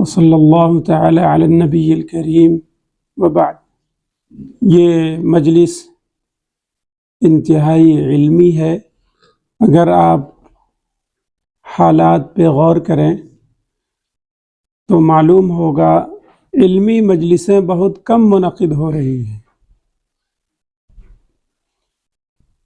وصلی اللہ تعالی علی النبی الکریم وبعد۔ یہ مجلس انتہائی علمی ہے۔ اگر آپ حالات پہ غور کریں تو معلوم ہوگا علمی مجلسیں بہت کم منعقد ہو رہی ہیں،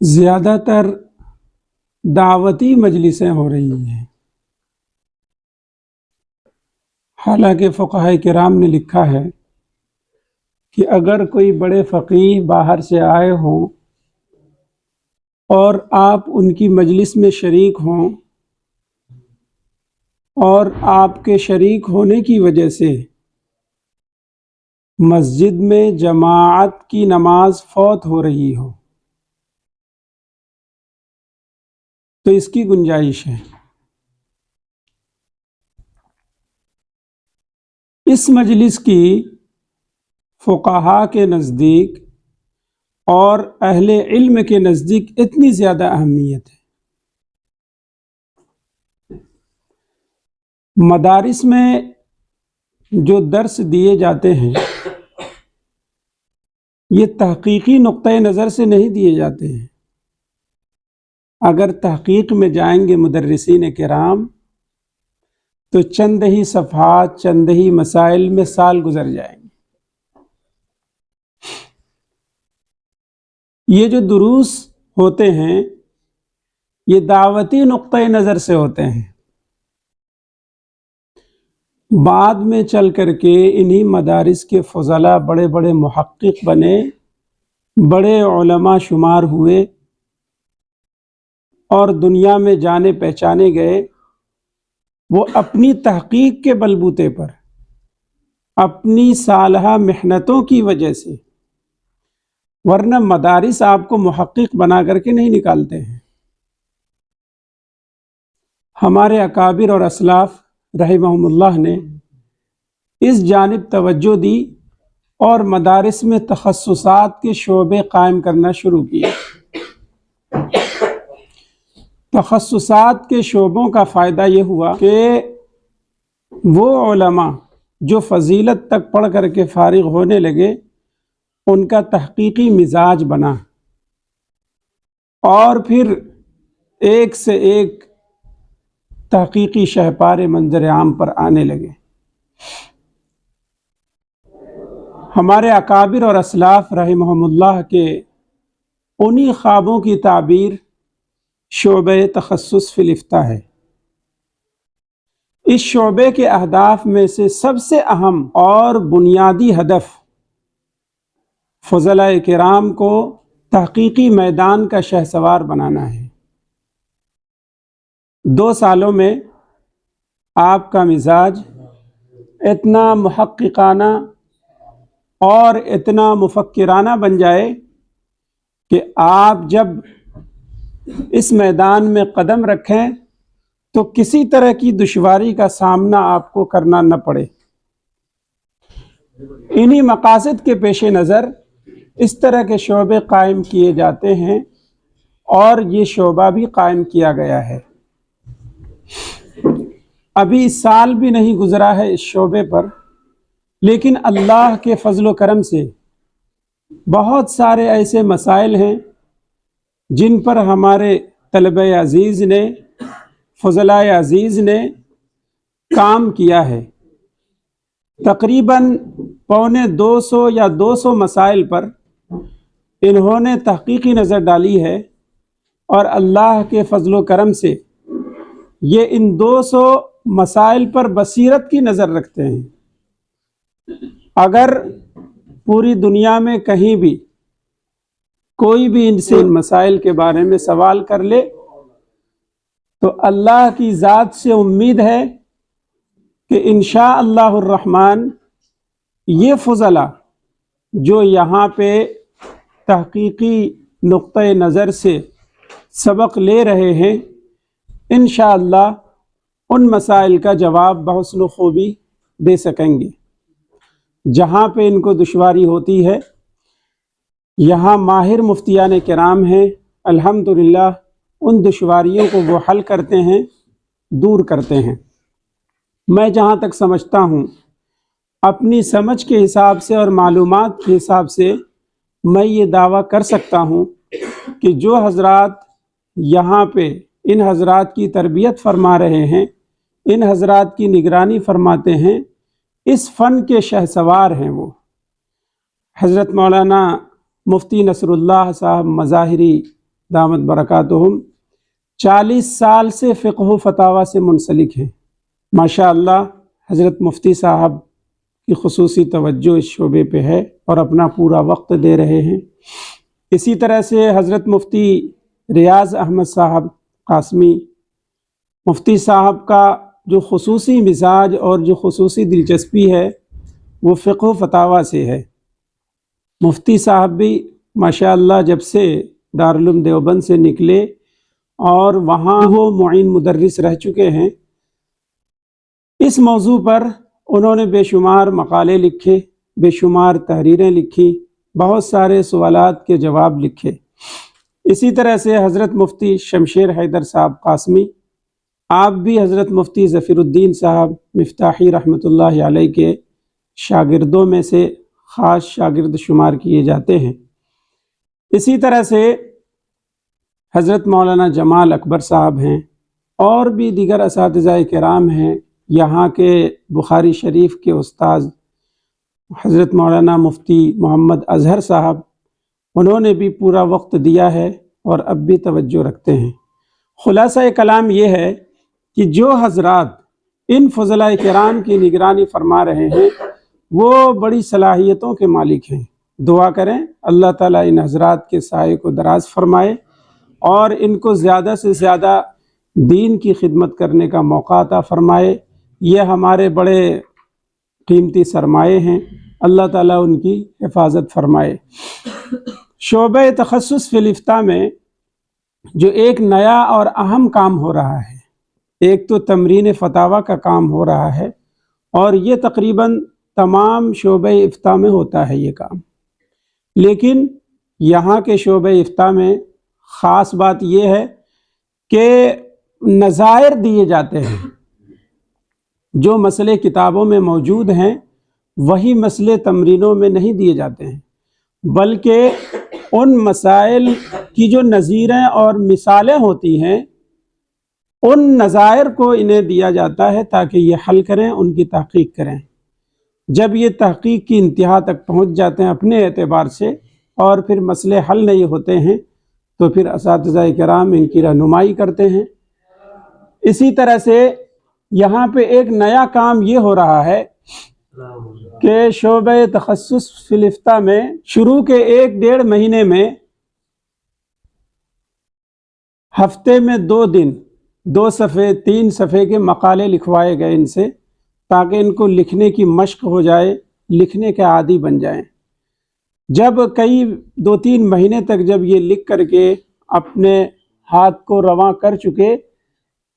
زیادہ تر دعوتی مجلسیں ہو رہی ہیں۔ حالانکہ فقہائے کرام نے لکھا ہے کہ اگر کوئی بڑے فقیہ باہر سے آئے ہوں اور آپ ان کی مجلس میں شریک ہوں اور آپ کے شریک ہونے کی وجہ سے مسجد میں جماعت کی نماز فوت ہو رہی ہو تو اس کی گنجائش ہے۔ اس مجلس کی فقہاء کے نزدیک اور اہل علم کے نزدیک اتنی زیادہ اہمیت ہے۔ مدارس میں جو درس دیے جاتے ہیں یہ تحقیقی نقطۂ نظر سے نہیں دیے جاتے ہیں۔ اگر تحقیق میں جائیں گے مدرسین کرام تو چند ہی صفحات، چند ہی مسائل میں سال گزر جائیں گے۔ یہ جو دروس ہوتے ہیں یہ دعوتی نقطۂ نظر سے ہوتے ہیں، بعد میں چل کر کے انہی مدارس کے فضلاء بڑے بڑے محقق بنے، بڑے علماء شمار ہوئے اور دنیا میں جانے پہچانے گئے۔ وہ اپنی تحقیق کے بلبوتے پر، اپنی سالہ محنتوں کی وجہ سے، ورنہ مدارس آپ کو محقق بنا کر کے نہیں نکالتے ہیں۔ ہمارے اکابر اور اسلاف رحمہم اللہ نے اس جانب توجہ دی اور مدارس میں تخصصات کے شعبے قائم کرنا شروع کیے۔ تخصصات کے شعبوں کا فائدہ یہ ہوا کہ وہ علماء جو فضیلت تک پڑھ کر کے فارغ ہونے لگے ان کا تحقیقی مزاج بنا اور پھر ایک سے ایک تحقیقی شہپارے منظر عام پر آنے لگے۔ ہمارے اکابر اور اسلاف رحمہم اللہ کے انہی خوابوں کی تعبیر شعبہ تخصص فی الافتاء ہے۔ اس شعبے کے اہداف میں سے سب سے اہم اور بنیادی ہدف فضلاء کرام کو تحقیقی میدان کا شہسوار بنانا ہے۔ 2 سالوں میں آپ کا مزاج اتنا محققانہ اور اتنا مفکرانہ بن جائے کہ آپ جب اس میدان میں قدم رکھیں تو کسی طرح کی دشواری کا سامنا آپ کو کرنا نہ پڑے۔ انہی مقاصد کے پیش نظر اس طرح کے شعبے قائم کیے جاتے ہیں اور یہ شعبہ بھی قائم کیا گیا ہے۔ ابھی سال بھی نہیں گزرا ہے اس شعبے پر، لیکن اللہ کے فضل و کرم سے بہت سارے ایسے مسائل ہیں جن پر ہمارے طلبہ عزیز نے، فضلاء عزیز نے کام کیا ہے۔ تقریباً 250 یا 200 مسائل پر انہوں نے تحقیقی نظر ڈالی ہے اور اللہ کے فضل و کرم سے یہ ان 200 مسائل پر بصیرت کی نظر رکھتے ہیں۔ اگر پوری دنیا میں کہیں بھی کوئی بھی ان سے ان مسائل کے بارے میں سوال کر لے تو اللہ کی ذات سے امید ہے کہ انشاءاللہ الرحمن یہ فضلاء جو یہاں پہ تحقیقی نقطۂ نظر سے سبق لے رہے ہیں انشاءاللہ ان مسائل کا جواب بحسن و خوبی دے سکیں گے۔ جہاں پہ ان کو دشواری ہوتی ہے یہاں ماہر مفتیان کرام ہیں، الحمدللہ ان دشواریوں کو وہ حل کرتے ہیں، دور کرتے ہیں۔ میں جہاں تک سمجھتا ہوں اپنی سمجھ کے حساب سے اور معلومات کے حساب سے میں یہ دعویٰ کر سکتا ہوں کہ جو حضرات یہاں پہ ان حضرات کی تربیت فرما رہے ہیں، ان حضرات کی نگرانی فرماتے ہیں، اس فن کے شہسوار ہیں وہ حضرت مولانا مفتی نصر اللہ صاحب مظاہری دامت برکاتہم 40 سال سے فقہ و فتاوی سے منسلک ہیں۔ ماشاء اللہ حضرت مفتی صاحب کی خصوصی توجہ اس شعبے پہ ہے اور اپنا پورا وقت دے رہے ہیں۔ اسی طرح سے حضرت مفتی ریاض احمد صاحب قاسمی، مفتی صاحب کا جو خصوصی مزاج اور جو خصوصی دلچسپی ہے وہ فقہ و فتاوی سے ہے۔ مفتی صاحب بھی ماشاء اللہ جب سے دارالعلوم دیوبند سے نکلے اور وہاں وہ معین مدرس رہ چکے ہیں، اس موضوع پر انہوں نے بے شمار مقالے لکھے، بے شمار تحریریں لکھی، بہت سارے سوالات کے جواب لکھے۔ اسی طرح سے حضرت مفتی شمشیر حیدر صاحب قاسمی، آپ بھی حضرت مفتی ظفیر الدین صاحب مفتاحی رحمۃ اللہ علیہ کے شاگردوں میں سے خاص شاگرد شمار کیے جاتے ہیں۔ اسی طرح سے حضرت مولانا جمال اکبر صاحب ہیں اور بھی دیگر اساتذہ کرام ہیں۔ یہاں کے بخاری شریف کے استاذ حضرت مولانا مفتی محمد اظہر صاحب، انہوں نے بھی پورا وقت دیا ہے اور اب بھی توجہ رکھتے ہیں۔ خلاصہ کلام یہ ہے کہ جو حضرات ان فضلاء کرام کی نگرانی فرما رہے ہیں وہ بڑی صلاحیتوں کے مالک ہیں۔ دعا کریں اللہ تعالیٰ ان حضرات کے سائے کو دراز فرمائے اور ان کو زیادہ سے زیادہ دین کی خدمت کرنے کا موقع عطا فرمائے۔ یہ ہمارے بڑے قیمتی سرمایے ہیں، اللہ تعالیٰ ان کی حفاظت فرمائے۔ شعبہ تخصص فی الافتاء میں جو ایک نیا اور اہم کام ہو رہا ہے، ایک تو تمرین فتاوی کا کام ہو رہا ہے اور یہ تقریباً تمام شعبہ افتاء میں ہوتا ہے یہ کام، لیکن یہاں کے شعبہ افتاء میں خاص بات یہ ہے کہ نظائر دیے جاتے ہیں۔ جو مسئلے کتابوں میں موجود ہیں وہی مسئلے تمرینوں میں نہیں دیے جاتے ہیں، بلکہ ان مسائل کی جو نظیریں اور مثالیں ہوتی ہیں ان نظائر کو انہیں دیا جاتا ہے تاکہ یہ حل کریں، ان کی تحقیق کریں۔ جب یہ تحقیق کی انتہا تک پہنچ جاتے ہیں اپنے اعتبار سے اور پھر مسئلے حل نہیں ہوتے ہیں تو پھر اساتذہ کرام ان کی رہنمائی کرتے ہیں۔ اسی طرح سے یہاں پہ ایک نیا کام یہ ہو رہا ہے کہ شعبہ تخصص فی الافتاء میں شروع کے 1-1.5 مہینے میں ہفتے میں 2 دن 2 صفحے 3 صفحے کے مقالے لکھوائے گئے ان سے، تاکہ ان کو لکھنے کی مشق ہو جائے، لکھنے کے عادی بن جائیں۔ جب کئی 2-3 مہینے تک جب یہ لکھ کر کے اپنے ہاتھ کو رواں کر چکے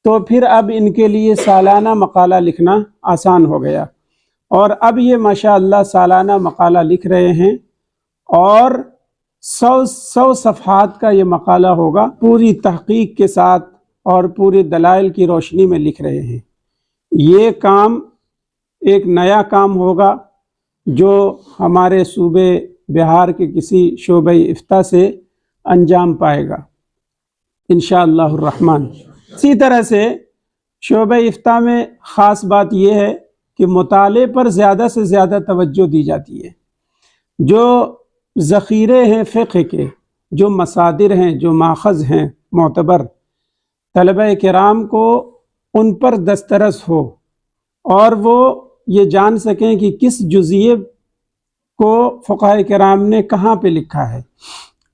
تو پھر اب ان کے لیے سالانہ مقالہ لکھنا آسان ہو گیا، اور اب یہ ماشاء اللہ سالانہ مقالہ لکھ رہے ہیں اور 100 صفحات کا یہ مقالہ ہوگا، پوری تحقیق کے ساتھ اور پورے دلائل کی روشنی میں لکھ رہے ہیں۔ یہ کام ایک نیا کام ہوگا جو ہمارے صوبے بہار کے کسی شعبہ افتاء سے انجام پائے گا انشاءاللہ الرحمن۔ اسی طرح سے شعبہ افتاء میں خاص بات یہ ہے کہ مطالعے پر زیادہ سے زیادہ توجہ دی جاتی ہے۔ جو ذخیرے ہیں فقہ کے، جو مصادر ہیں، جو ماخذ ہیں معتبر، طلبہ کرام کو ان پر دسترس ہو اور وہ یہ جان سکیں کہ کس جزئیے کو فقہاء کرام نے کہاں پہ لکھا ہے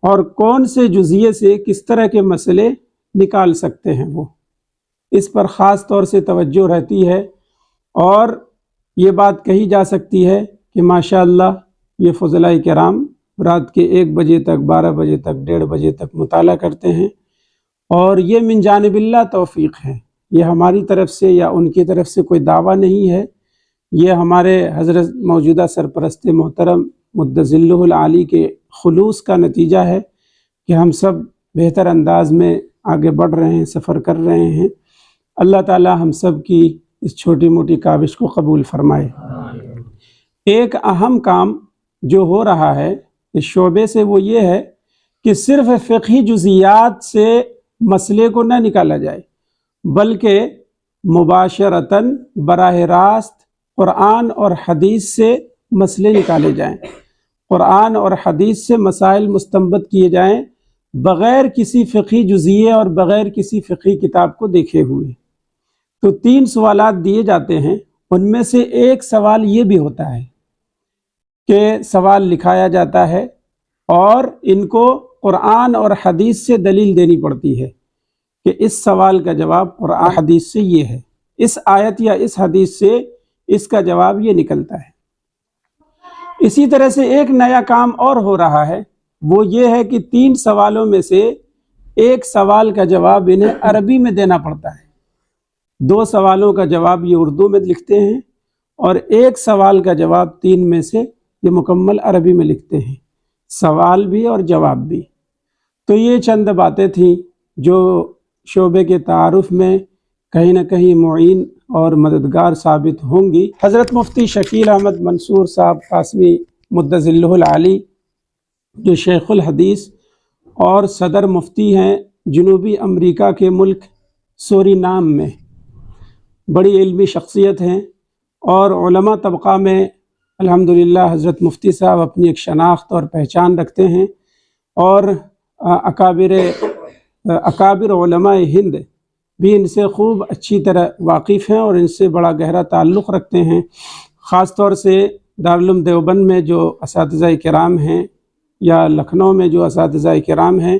اور کون سے جزئیے سے کس طرح کے مسئلے نکال سکتے ہیں۔ وہ اس پر خاص طور سے توجہ رہتی ہے، اور یہ بات کہی جا سکتی ہے کہ ماشاءاللہ یہ فضلاء کرام رات کے 1 بجے تک 12 بجے تک 1:30 بجے تک مطالعہ کرتے ہیں، اور یہ من جانب اللہ توفیق ہے، یہ ہماری طرف سے یا ان کی طرف سے کوئی دعویٰ نہیں ہے، یہ ہمارے حضرت موجودہ سرپرست محترم مد ظلہ العالی کے خلوص کا نتیجہ ہے کہ ہم سب بہتر انداز میں آگے بڑھ رہے ہیں، سفر کر رہے ہیں۔ اللہ تعالی ہم سب کی اس چھوٹی موٹی کاوش کو قبول فرمائے۔ ایک اہم کام جو ہو رہا ہے اس شعبے سے وہ یہ ہے کہ صرف فقہی جزیات سے مسئلے کو نہ نکالا جائے، بلکہ مباشرتاً براہ راست قرآن اور حدیث سے مسئلے نکالے جائیں، قرآن اور حدیث سے مسائل مستنبط کیے جائیں بغیر کسی فقہی جزیے اور بغیر کسی فقہی کتاب کو دیکھے ہوئے۔ تو 3 سوالات دیے جاتے ہیں، ان میں سے ایک سوال یہ بھی ہوتا ہے کہ سوال لکھایا جاتا ہے اور ان کو قرآن اور حدیث سے دلیل دینی پڑتی ہے کہ اس سوال کا جواب قرآن حدیث سے یہ ہے، اس آیت یا اس حدیث سے اس کا جواب یہ نکلتا ہے۔ اسی طرح سے ایک نیا کام اور ہو رہا ہے، وہ یہ ہے کہ 3 سوالوں میں سے ایک سوال کا جواب انہیں عربی میں دینا پڑتا ہے، 2 سوالوں کا جواب یہ اردو میں لکھتے ہیں اور ایک سوال کا جواب 3 میں سے یہ مکمل عربی میں لکھتے ہیں، سوال بھی اور جواب بھی۔ تو یہ چند باتیں تھیں جو شعبے کے تعارف میں کہیں نہ کہیں معین اور مددگار ثابت ہوں گی۔ حضرت مفتی شکیل احمد منصور صاحب قاسمی مدظ ذلہ العالی، جو شیخ الحدیث اور صدر مفتی ہیں جنوبی امریکہ کے ملک سورینام میں، بڑی علمی شخصیت ہیں اور علماء طبقہ میں الحمدللہ حضرت مفتی صاحب اپنی ایک شناخت اور پہچان رکھتے ہیں، اور اکابر علماء ہند بھی ان سے خوب اچھی طرح واقف ہیں اور ان سے بڑا گہرا تعلق رکھتے ہیں۔ خاص طور سے دارالعلوم دیوبند میں جو اساتذہ کرام ہیں یا لکھنؤ میں جو اساتذہ کرام ہیں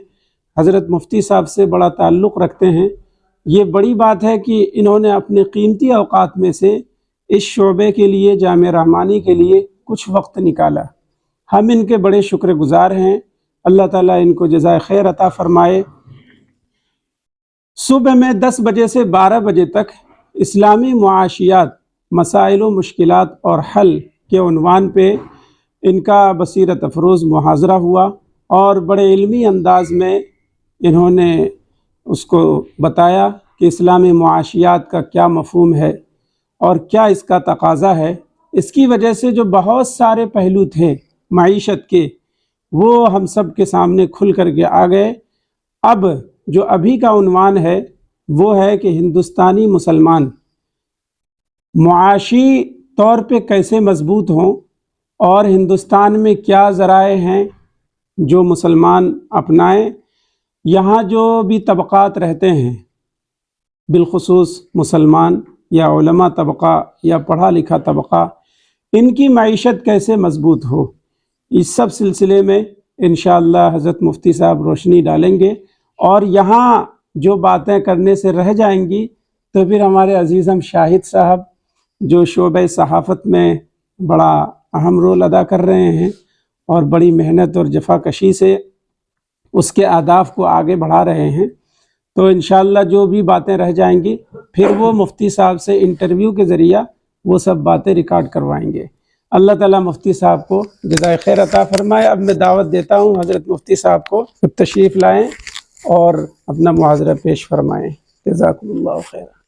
حضرت مفتی صاحب سے بڑا تعلق رکھتے ہیں۔ یہ بڑی بات ہے کہ انہوں نے اپنے قیمتی اوقات میں سے اس شعبے کے لیے، جامعہ رحمانی کے لیے کچھ وقت نکالا۔ ہم ان کے بڑے شکر گزار ہیں، اللہ تعالیٰ ان کو جزائے خیر عطا فرمائے۔ صبح میں 10 بجے سے 12 بجے تک اسلامی معاشیات، مسائل و مشکلات اور حل کے عنوان پہ ان کا بصیرت افروز محاضرہ ہوا اور بڑے علمی انداز میں انہوں نے اس کو بتایا کہ اسلامی معاشیات کا کیا مفہوم ہے اور کیا اس کا تقاضا ہے۔ اس کی وجہ سے جو بہت سارے پہلو تھے معیشت کے، وہ ہم سب کے سامنے کھل کر کے آ گئے۔ اب جو ابھی کا عنوان ہے وہ ہے کہ ہندوستانی مسلمان معاشی طور پہ کیسے مضبوط ہوں، اور ہندوستان میں کیا ذرائع ہیں جو مسلمان اپنائیں۔ یہاں جو بھی طبقات رہتے ہیں، بالخصوص مسلمان یا علماء طبقہ یا پڑھا لکھا طبقہ، ان کی معیشت کیسے مضبوط ہو، اس سب سلسلے میں انشاءاللہ حضرت مفتی صاحب روشنی ڈالیں گے۔ اور یہاں جو باتیں کرنے سے رہ جائیں گی تو پھر ہمارے عزیزم شاہد صاحب جو شعبہ صحافت میں بڑا اہم رول ادا کر رہے ہیں اور بڑی محنت اور جفا کشی سے اس کے اہداف کو آگے بڑھا رہے ہیں، تو انشاءاللہ جو بھی باتیں رہ جائیں گی پھر وہ مفتی صاحب سے انٹرویو کے ذریعہ وہ سب باتیں ریکارڈ کروائیں گے۔ اللہ تعالیٰ مفتی صاحب کو جزائے خیر عطا فرمائے۔ اب میں دعوت دیتا ہوں حضرت مفتی صاحب کو تشریف لائیں اور اپنا محاضرہ پیش فرمائیں۔ جزاکم اللہ خیر۔